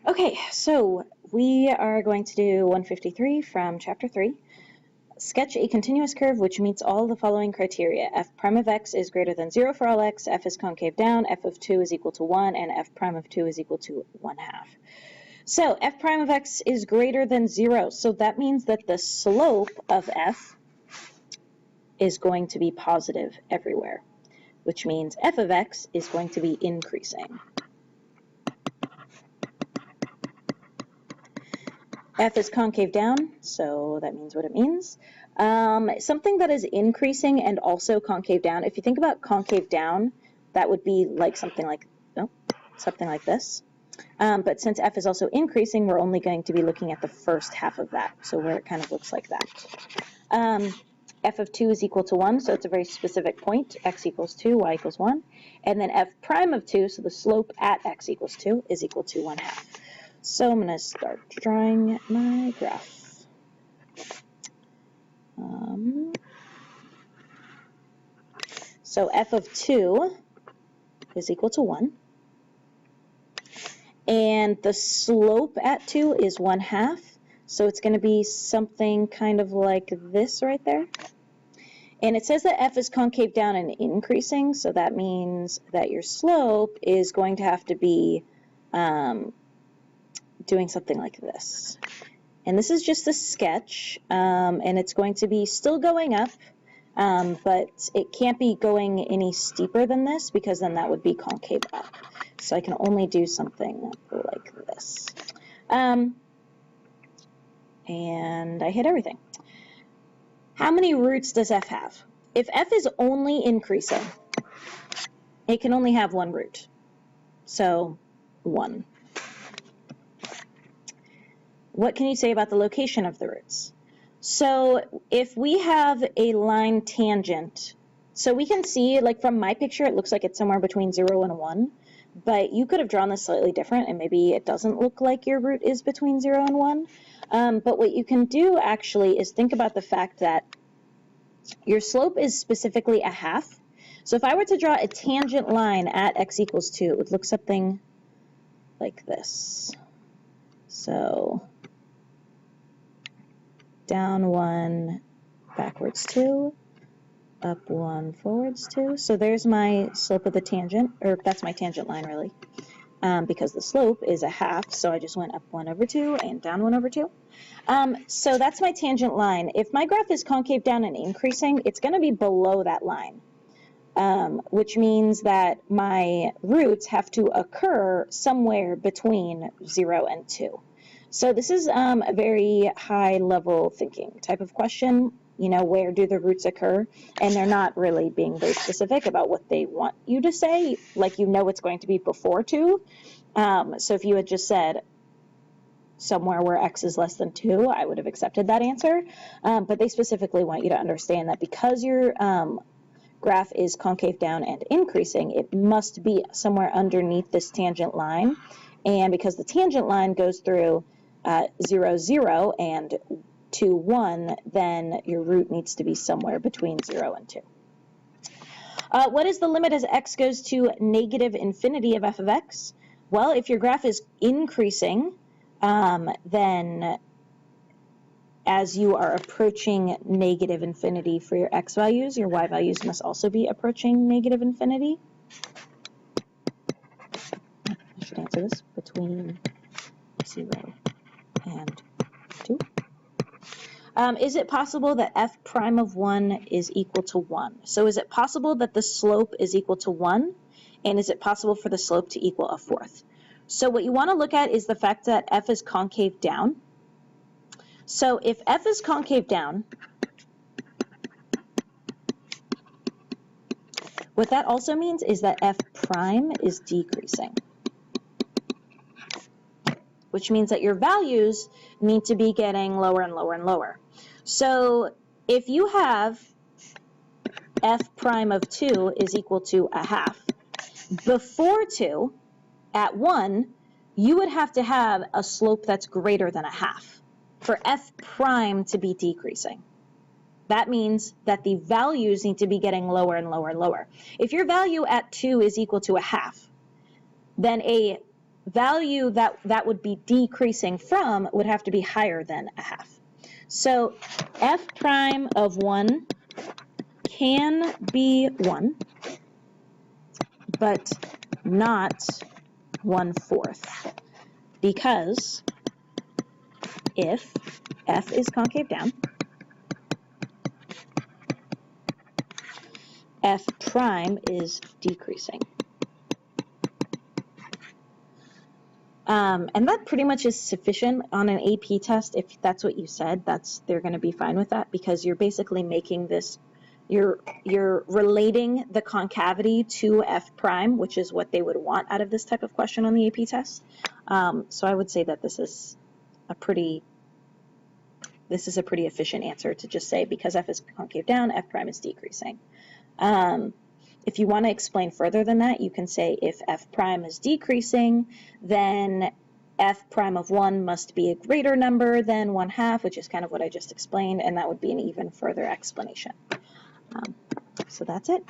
Okay, so we are going to do 153 from chapter 3. Sketch a continuous curve which meets all the following criteria. F prime of x is greater than 0 for all x, f is concave down, f of 2 is equal to 1, and f prime of 2 is equal to 1/2. So f prime of x is greater than 0, so that means that the slope of f is going to be positive everywhere, which means f of x is going to be increasing. F is concave down, so that means what it means. Something that is increasing and also concave down, if you think about concave down, that would be like something like this. But since f is also increasing, we're only going to be looking at the first half of that, so where it kind of looks like that. F of 2 is equal to 1, so it's a very specific point, x equals 2, y equals 1. And then f prime of 2, so the slope at x equals 2, is equal to 1/2. So I'm going to start drawing my graph. So f of 2 is equal to 1. And the slope at 2 is 1/2. So it's going to be something kind of like this right there. And it says that f is concave down and increasing, so that means that your slope is going to have to be doing something like this. And this is just a sketch, and it's going to be still going up, but it can't be going any steeper than this because then that would be concave up. So I can only do something like this. And I hit everything. How many roots does f have? If f is only increasing, it can only have one root. So 1. What can you say about the location of the roots? So if we have a line tangent, so we can see, like from my picture, it looks like it's somewhere between 0 and 1, but you could have drawn this slightly different, and maybe it doesn't look like your root is between 0 and 1. But what you can do actually is think about the fact that your slope is specifically 1/2. So if I were to draw a tangent line at x equals 2, it would look something like this. So down 1, backwards 2, up 1, forwards 2. So there's my slope of the tangent, or that's my tangent line really, because the slope is 1/2, so I just went up 1 over 2 and down 1 over 2. So that's my tangent line. If my graph is concave down and increasing, it's going to be below that line, which means that my roots have to occur somewhere between 0 and 2. So this is a very high-level thinking type of question, you know, where do the roots occur? And they're not really being very specific about what they want you to say, like you know it's going to be before 2. So if you had just said somewhere where x is less than 2, I would have accepted that answer. But they specifically want you to understand that because your graph is concave down and increasing, it must be somewhere underneath this tangent line. And because the tangent line goes through 0, 0 and 2, 1, then your root needs to be somewhere between 0 and 2. What is the limit as x goes to negative infinity of f of x? Well, if your graph is increasing, then as you are approaching negative infinity for your x values, your y values must also be approaching negative infinity. I should answer this between 0 and 2. Is it possible that f prime of 1 is equal to 1? So is it possible that the slope is equal to 1? And is it possible for the slope to equal 1/4? So what you want to look at is the fact that f is concave down. So if f is concave down, what that also means is that f prime is decreasing, which means that your values need to be getting lower and lower and lower. So if you have f prime of 2 is equal to 1/2, before 2, at 1, you would have to have a slope that's greater than 1/2 for f prime to be decreasing. That means that the values need to be getting lower and lower and lower. If your value at 2 is equal to 1/2, then a value that would be decreasing from would have to be higher than a half. So f prime of 1 can be 1, but not 1/4, because if f is concave down, f prime is decreasing. And that pretty much is sufficient on an AP test. If that's what you said, they're going to be fine with that, because you're basically making this, you're relating the concavity to f prime, which is what they would want out of this type of question on the AP test. So I would say that this is a pretty efficient answer to just say, because f is concave down, f prime is decreasing. If you want to explain further than that, you can say if f prime is decreasing, then f prime of 1 must be a greater number than 1/2, which is kind of what I just explained, and that would be an even further explanation. So that's it.